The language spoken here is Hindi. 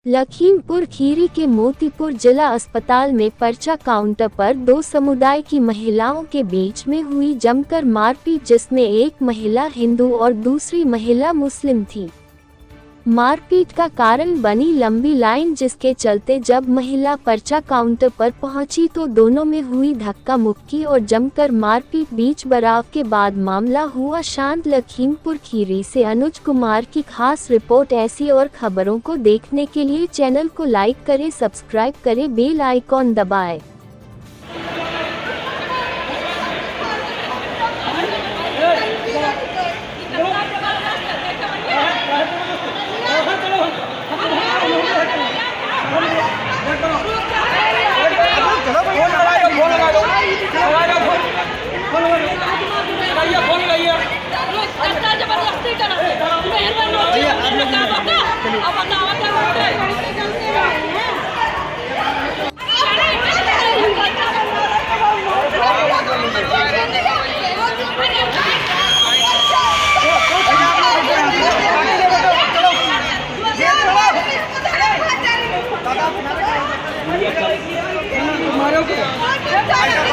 लखीमपुर खीरी के मोतीपुर जिला अस्पताल में पर्चा काउंटर पर दो समुदाय की महिलाओं के बीच में हुई जमकर मारपीट, जिसमें एक महिला हिंदू और दूसरी महिला मुस्लिम थी। मारपीट का कारण बनी लंबी लाइन, जिसके चलते जब महिला पर्चा काउंटर पर पहुंची तो दोनों में हुई धक्का मुक्की और जमकर मारपीट। बीच बराव के बाद मामला हुआ शांत। लखीमपुर खीरी से अनुज कुमार की खास रिपोर्ट। ऐसी और खबरों को देखने के लिए चैनल को लाइक करें, सब्सक्राइब करें, बेल आइकॉन दबाएं। मारो